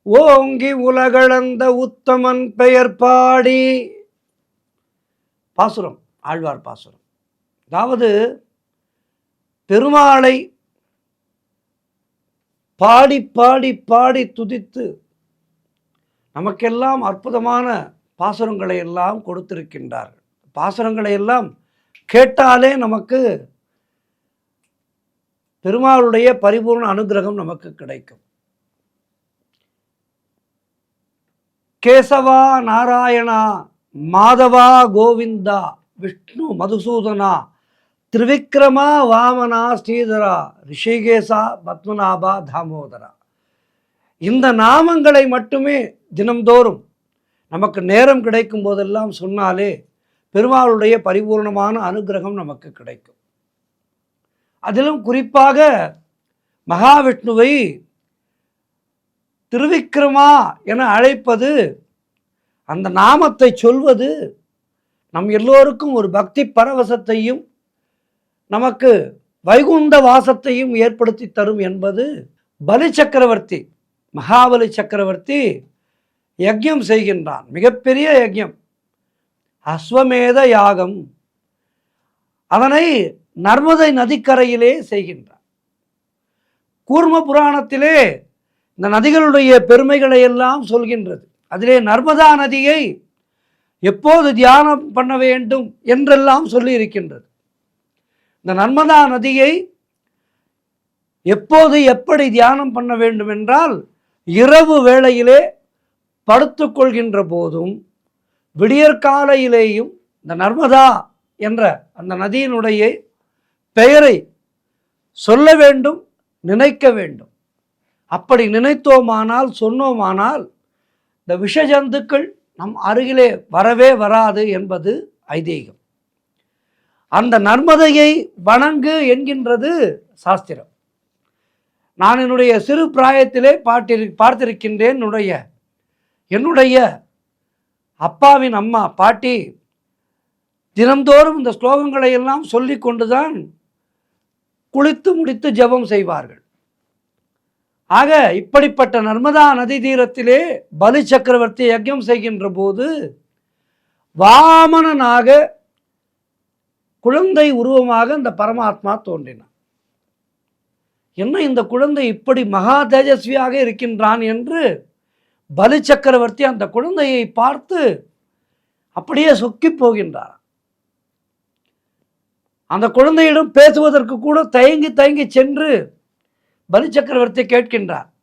ஓங்கி உலகளந்த உத்தமன் பெயர் பாடி. பாசுரம், ஆழ்வார் பாசுரம். அதாவது பெருமாளை பாடி பாடி பாடி துதித்து நமக்கெல்லாம் அற்புதமான பாசுரங்களை எல்லாம் கொடுத்திருக்கின்றார்கள். பாசுரங்களை எல்லாம் கேட்டாலே நமக்கு பெருமாளுடைய பரிபூர்ண அனுகிரகம் நமக்கு கிடைக்கும். கேசவா நாராயணா மாதவா கோவிந்தா விஷ்ணு மதுசூதனா திரிவிக்ரமா வாமனா ஸ்ரீதரா ரிஷிகேசா பத்மநாபா தாமோதரா. இந்த நாமங்களை மட்டுமே தினம்தோறும் நமக்கு நேரம் கிடைக்கும் போதெல்லாம் சொன்னாலே பெருமாளுடைய பரிபூர்ணமான அனுகிரகம் நமக்கு கிடைக்கும். அதிலும் குறிப்பாக மகாவிஷ்ணுவை திருவிக்ரமா என அழைப்பது, அந்த நாமத்தை சொல்வது நம் எல்லோருக்கும் ஒரு பக்தி பரவசத்தையும் நமக்கு வைகுந்த வாசத்தையும் ஏற்படுத்தி தரும் என்பது பலி சக்கரவர்த்தி, மகாபலி சக்கரவர்த்தி யஜ்யம் செய்கின்றான். மிகப்பெரிய யஜ்யம், அஸ்வமேத யாகம். அதனை நர்மதை நதிக்கரையிலே செய்கின்றான். கூர்ம புராணத்திலே இந்த நதிகளுடைய பெருமைகளை எல்லாம் சொல்கின்றது. அதிலே நர்மதா நதியை எப்போது தியானம் பண்ண வேண்டும் என்றெல்லாம் சொல்லி இருக்கின்றது. இந்த நர்மதா நதியை எப்போது எப்படி தியானம் பண்ண வேண்டும் என்றால், இரவு வேளையிலே படுத்துக்கொள்கின்ற போதும் விடியற்காலையிலேயும் இந்த நர்மதா என்ற அந்த நதியினுடைய பெயரை சொல்ல வேண்டும், நினைக்க வேண்டும். அப்படி நினைத்தோமானால், சொன்னோமானால் இந்த விஷஜந்துக்கள் நம் அருகிலே வரவே வராது என்பது ஐதீகம். அந்த நர்மதையை வணங்கு என்கின்றது சாஸ்திரம். நான் என்னுடைய சிறு பிராயத்திலே பார்த்திருக்கின்றேன். என்னுடைய அப்பாவின் அம்மா பாட்டி தினந்தோறும் இந்த ஸ்லோகங்களை எல்லாம் சொல்லி கொண்டுதான் குளித்து முடித்து ஜெபம் செய்வார்கள். ஆக இப்படிப்பட்ட நர்மதா நதி தீரத்திலே பலி சக்கரவர்த்தி யஜ்யம் செய்கின்ற போது வாமனனாக குழந்தை உருவமாக இந்த பரமாத்மா தோன்றினான். என்ன இந்த குழந்தை இப்படி மகா தேஜஸ்வியாக இருக்கின்றான் என்று பலி சக்கரவர்த்தி அந்த குழந்தையை பார்த்து அப்படியே சொக்கி போகின்றார். அந்த குழந்தையிடம் பேசுவதற்கு கூட தயங்கி தயங்கி சென்று பலி சக்கரவர்த்தி கேட்கின்றார்,